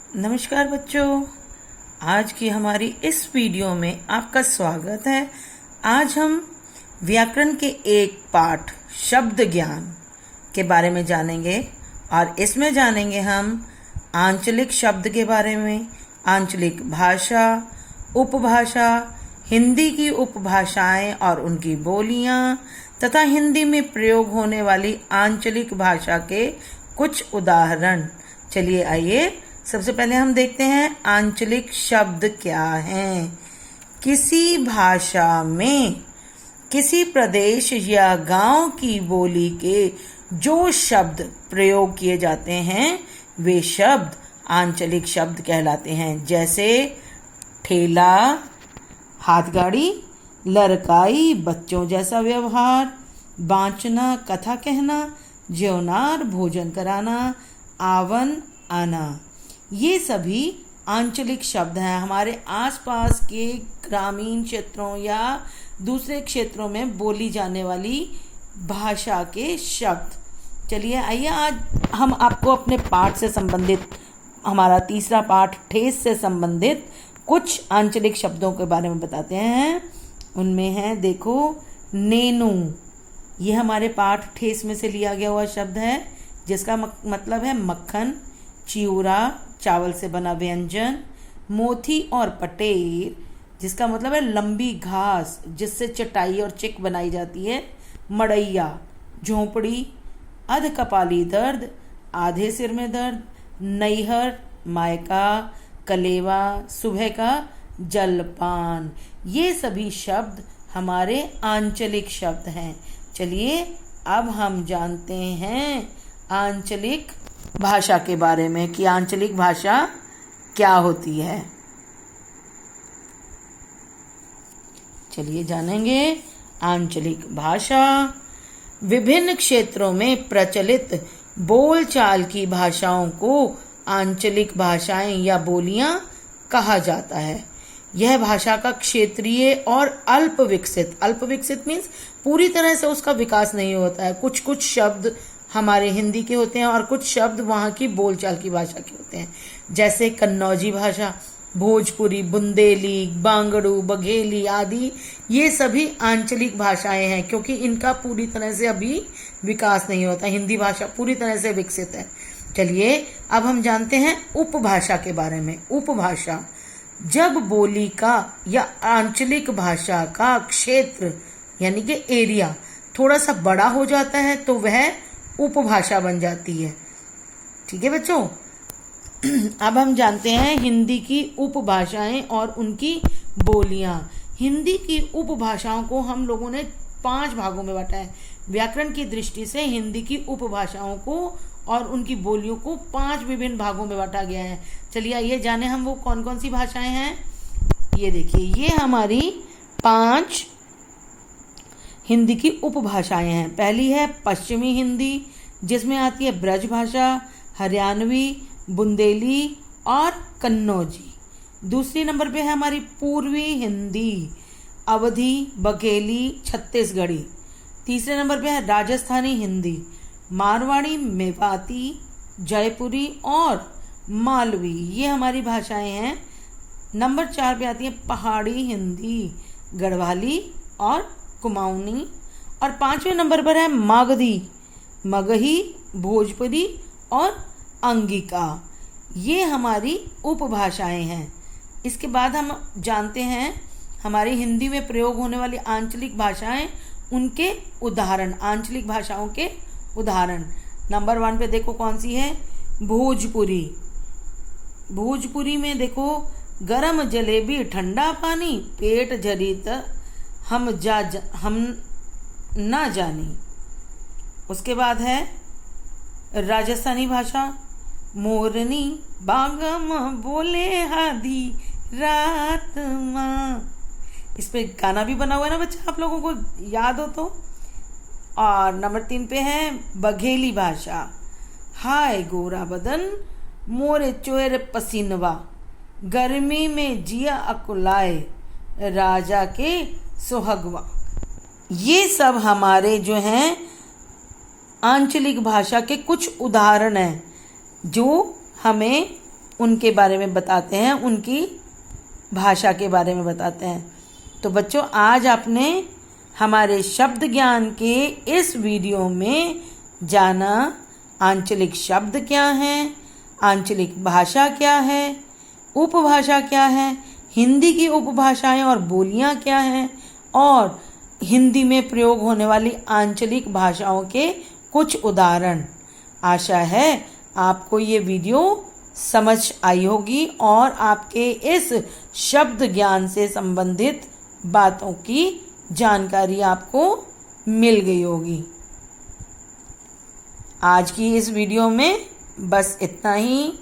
नमस्कार बच्चों, आज की हमारी इस वीडियो में आपका स्वागत है। आज हम व्याकरण के एक पाठ शब्द ज्ञान के बारे में जानेंगे और इसमें जानेंगे हम आंचलिक शब्द के बारे में, आंचलिक भाषा, उपभाषा, हिंदी की उपभाषाएं और उनकी बोलियां तथा हिंदी में प्रयोग होने वाली आंचलिक भाषा के कुछ उदाहरण। चलिए आइए सबसे पहले हम देखते हैं आंचलिक शब्द क्या हैं। किसी भाषा में किसी प्रदेश या गांव की बोली के जो शब्द प्रयोग किए जाते हैं वे शब्द आंचलिक शब्द कहलाते हैं। जैसे ठेला, हाथगाड़ी, लड़काई, बच्चों जैसा व्यवहार, बाँचना, कथा कहना, ज्योनार, भोजन कराना, आवन, आना। ये सभी आंचलिक शब्द हैं। हमारे आसपास के ग्रामीण क्षेत्रों या दूसरे क्षेत्रों में बोली जाने वाली भाषा के शब्द। चलिए आइए आज हम आपको अपने पाठ से संबंधित, हमारा तीसरा पाठ ठेस से संबंधित कुछ आंचलिक शब्दों के बारे में बताते हैं। उनमें है देखो नेनू, ये हमारे पाठ ठेस में से लिया गया हुआ शब्द है जिसका मतलब है मक्खन। चिऊरा, चावल से बना व्यंजन। मोथी और पटेर, जिसका मतलब है लंबी घास जिससे चटाई और चिक बनाई जाती है। मड़ैया, झोंपड़ी। अध कपाली दर्द, आधे सिर में दर्द। नैहर, मायका। कलेवा, सुबह का जलपान। ये सभी शब्द हमारे आंचलिक शब्द हैं। चलिए अब हम जानते हैं आंचलिक भाषा के बारे में कि आंचलिक भाषा क्या होती है। चलिए जानेंगे आंचलिक भाषा। विभिन्न क्षेत्रों में प्रचलित बोलचाल की भाषाओं को आंचलिक भाषाएं या बोलियां कहा जाता है। यह भाषा का क्षेत्रीय और अल्प विकसित मीन्स पूरी तरह से उसका विकास नहीं होता है। कुछ कुछ शब्द हमारे हिंदी के होते हैं और कुछ शब्द वहाँ की बोलचाल की भाषा के होते हैं। जैसे कन्नौजी भाषा, भोजपुरी, बुंदेली, बांगड़ू, बघेली आदि ये सभी आंचलिक भाषाएं हैं क्योंकि इनका पूरी तरह से अभी विकास नहीं होता। हिंदी भाषा पूरी तरह से विकसित है। चलिए अब हम जानते हैं उपभाषा के बारे में। उपभाषा, जब बोली का या आंचलिक भाषा का क्षेत्र यानी कि एरिया थोड़ा सा बड़ा हो जाता है तो वह उपभाषा बन जाती है। ठीक है बच्चों, अब हम जानते हैं हिंदी की उपभाषाएं और उनकी बोलियां। हिंदी की उपभाषाओं को हम लोगों ने 5 भागों में बांटा है। व्याकरण की दृष्टि से हिंदी की उपभाषाओं को और उनकी बोलियों को 5 विभिन्न भागों में बांटा गया है। चलिए आइए जाने हम वो कौन कौन सी भाषाएं हैं। ये देखिए, ये हमारी 5 हिंदी की उपभाषाएं हैं। पहली है पश्चिमी हिंदी, जिसमें आती है ब्रज भाषा, हरियाणवी, बुंदेली और कन्नौजी। दूसरी नंबर पे है हमारी पूर्वी हिंदी, अवधी, बघेली, छत्तीसगढ़ी। तीसरे नंबर पे है राजस्थानी हिंदी, मारवाड़ी, मेवाती, जयपुरी और मालवी। ये हमारी भाषाएं हैं। नंबर 4 पे आती है पहाड़ी हिंदी, गढ़वाली और कुमाऊनी। और 5वें नंबर पर है मागधी, मगही, भोजपुरी और अंगिका। ये हमारी उपभाषाएं हैं। इसके बाद हम जानते हैं हमारी हिंदी में प्रयोग होने वाली आंचलिक भाषाएं, उनके उदाहरण, आंचलिक भाषाओं के उदाहरण। नंबर 1 पे देखो कौन सी है, भोजपुरी। भोजपुरी में देखो, गरम जलेबी ठंडा पानी, पेट झरी त हम ना जानी। उसके बाद है राजस्थानी भाषा, मोरनी बागम बोले हादी रात माँ। इस पे गाना भी बना हुआ है ना बच्चा, आप लोगों को याद हो तो। और नंबर 3 पे है बघेली भाषा, हाय गोरा बदन मोरे चोर पसीनवा, गर्मी में जिया अकुलाए राजा के सुहगवा। ये सब हमारे जो हैं आंचलिक भाषा के कुछ उदाहरण हैं जो हमें उनके बारे में बताते हैं, उनकी भाषा के बारे में बताते हैं। तो बच्चों, आज आपने हमारे शब्द ज्ञान के इस वीडियो में जाना आंचलिक शब्द क्या हैं, आंचलिक भाषा क्या है, उपभाषा क्या है, हिंदी की उपभाषाएं और बोलियां क्या हैं, और हिंदी में प्रयोग होने वाली आंचलिक भाषाओं के कुछ उदाहरण। आशा है आपको ये वीडियो समझ आई होगी और आपके इस शब्द ज्ञान से संबंधित बातों की जानकारी आपको मिल गई होगी। आज की इस वीडियो में बस इतना ही।